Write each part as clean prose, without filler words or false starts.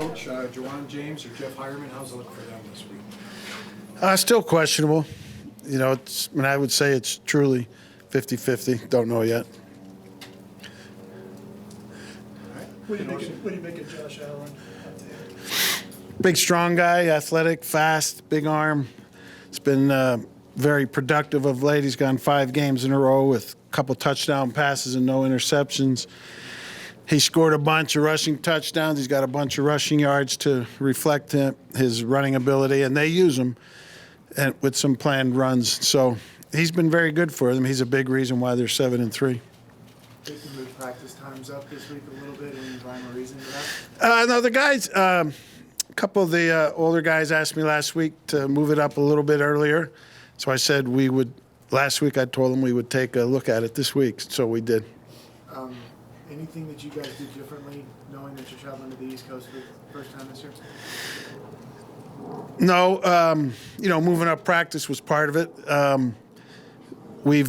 Coach, Juwan James or Jeff Hireman, how's it look for them this week? Still questionable. I would say it's truly 50-50. Don't know yet. What do you make of Josh Allen? Big, strong guy, athletic, fast, big arm. It's been very productive of late. He's gone 5 games in a row with a couple touchdown passes and no interceptions. He scored a bunch of rushing touchdowns. He's got a bunch of rushing yards to reflect his running ability, and they use him with some planned runs. So he's been very good for them. He's a big reason why they're 7-3. They can move practice times up this week a little bit. Any rhyme or reason for that? No, the guys, a couple of the older guys asked me last week to move it up a little bit earlier. So I said we would. Last week I told them we would take a look at it this week. So we did. Anything that you guys do differently, knowing that you're traveling to the East Coast for the first time this year? No, moving up practice was part of it. We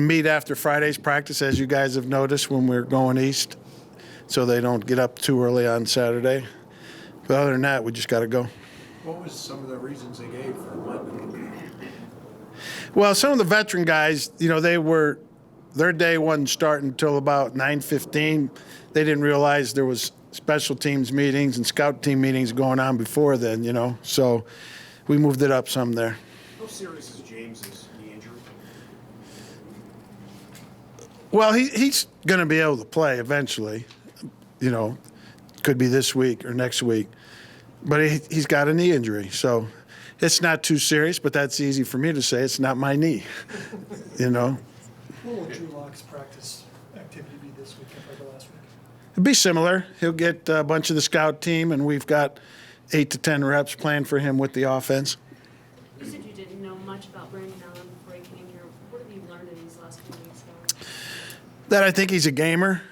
meet after Friday's practice, as you guys have noticed, when we're going east, so they don't get up too early on Saturday. But other than that, we just got to go. What was some of the reasons they gave for Monday? Well, some of the veteran guys, their day wasn't starting until about 9:15. They didn't realize there was special teams meetings and scout team meetings going on before then, So we moved it up some there. How serious is James's knee injury? Well, he's going to be able to play eventually. Could be this week or next week. But he's got a knee injury, so it's not too serious, but that's easy for me to say. It's not my knee, What will Drew Lock's practice activity be this week compared to last week? It'd be similar. He'll get a bunch of the scout team, and we've got 8 to 10 reps planned for him with the offense. You said you didn't know much about Brandon Allen before he came here. What have you learned in these last few weeks, Howard? That I think he's a gamer.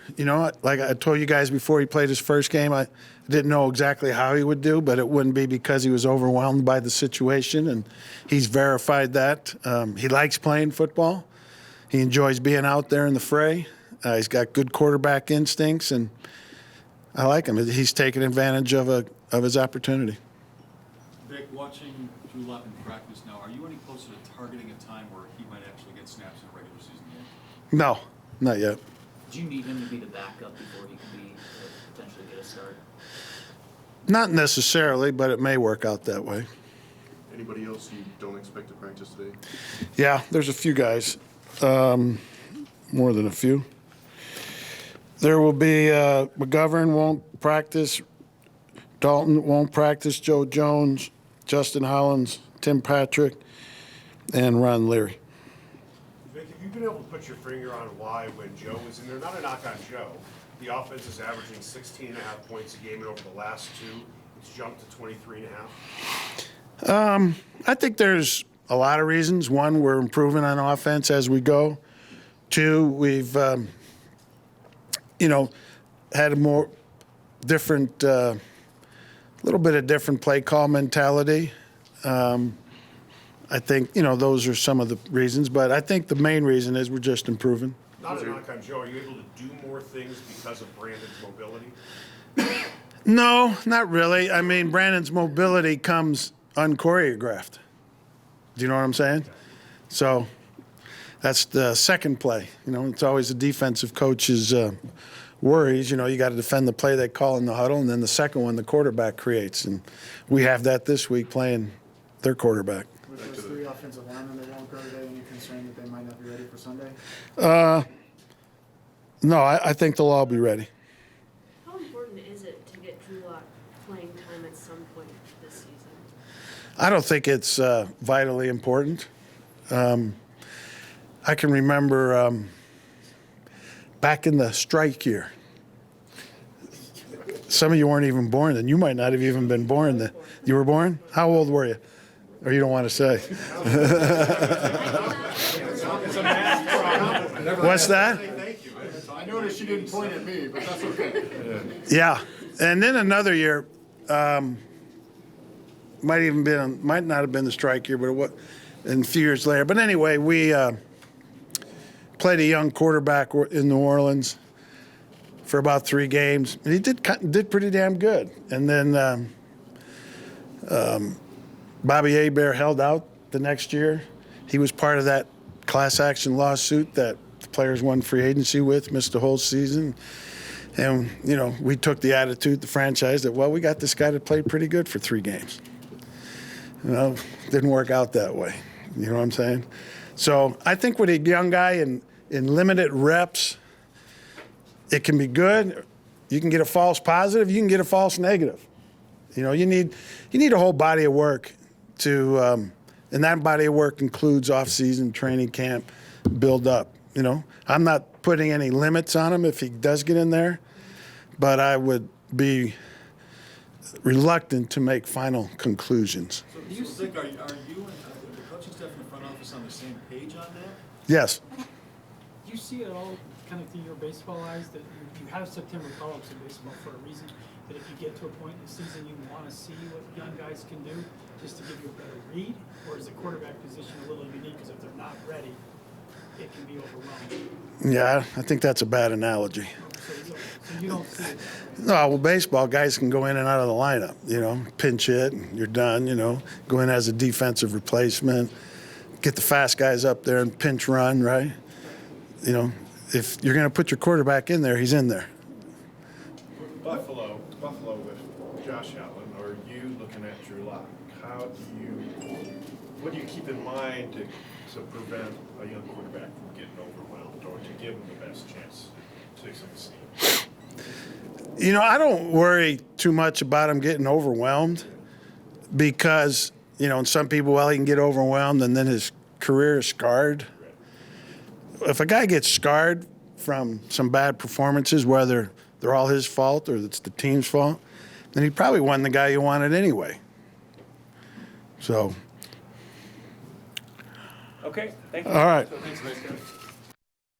Like I told you guys before he played his first game, I didn't know exactly how he would do, but it wouldn't be because he was overwhelmed by the situation, and he's verified that. He likes playing football. He enjoys being out there in the fray. He's got good quarterback instincts, and I like him. He's taking advantage of his opportunity. Vic, watching Drew Lock in practice now, are you any closer to targeting a time where he might actually get snaps in a regular season game? No, not yet. Do you need him to be the backup before he can be potentially get a start? Not necessarily, but it may work out that way. Anybody else you don't expect to practice today? Yeah, there's a few guys. More than a few. There will be McGovern won't practice. Dalton won't practice. Joe Jones, Justin Hollins, Tim Patrick, and Ron Leary. Vic, have you been able to put your finger on why when Joe was in there, not a knock on Joe, the offense is averaging 16.5 points a game, and over the last 2, it's jumped to 23.5? I think there's a lot of reasons. One, we're improving on offense as we go. 2, we've, had a more different, little bit of different play call mentality. I think, those are some of the reasons, but I think the main reason is we're just improving. Not a knock on Joe. Are you able to do more things because of Brandon's mobility? No, not really. I mean, Brandon's mobility comes unchoreographed. Do you know what I'm saying? So that's the second play. It's always the defensive coach's worries. You got to defend the play they call in the huddle, and then the second one the quarterback creates. And we have that this week playing their quarterback. With those 3 offensive linemen that won't go today, any concern that they might not be ready for Sunday? No, I think they'll all be ready. How important is it to get Drew Lock playing time at some point this season? I don't think it's vitally important. I can remember back in the strike year. Some of you weren't even born then. You might not have even been born then. You were born? How old were you? Or you don't want to say? What's that? I noticed you didn't point at me, but that's okay. Yeah. And then another year, might not have been the strike year, but and a few years later. But anyway, we played a young quarterback in New Orleans for about 3 games. And he did pretty damn good. And then Bobby Hebert held out the next year. He was part of that class action lawsuit that the players won free agency with, missed the whole season. And, you know, we took the attitude, the franchise, that, well, we got this guy that played pretty good for 3 games. You know, didn't work out that way. You know what I'm saying? So I think with a young guy in limited reps, it can be good. You can get a false positive. You can get a false negative. You know, you need a whole body of work to, and that body of work includes off-season training camp, build up. You know, I'm not putting any limits on him if he does get in there, but I would be reluctant to make final conclusions. So Vic, are you and the coaching staff in the front office on the same page on that? Yes. Do you see it all kind of through your baseball eyes that you have September call-ups in baseball for a reason? That if you get to a point in the season you want to see what young guys can do just to give you a better read? Or is the quarterback position a little unique because if they're not ready, it can be overwhelming? Yeah, I think that's a bad analogy. So you don't see it. No, well, baseball, guys can go in and out of the lineup, you know, pinch hit, and you're done, you know, go in as a defensive replacement, get the fast guys up there and pinch run, right? You know, if you're going to put your quarterback in there, he's in there. Buffalo with Josh Allen, or you looking at Drew Lock, what do you keep in mind to prevent a young quarterback from getting overwhelmed or to give him the best chance to succeed? You know, I don't worry too much about him getting overwhelmed because, you know, and some people, well, he can get overwhelmed and then his career is scarred. If a guy gets scarred from some bad performances, whether they're all his fault or it's the team's fault, then he probably won the guy you wanted anyway. So. Okay, thank you. All right. Thanks, Vic.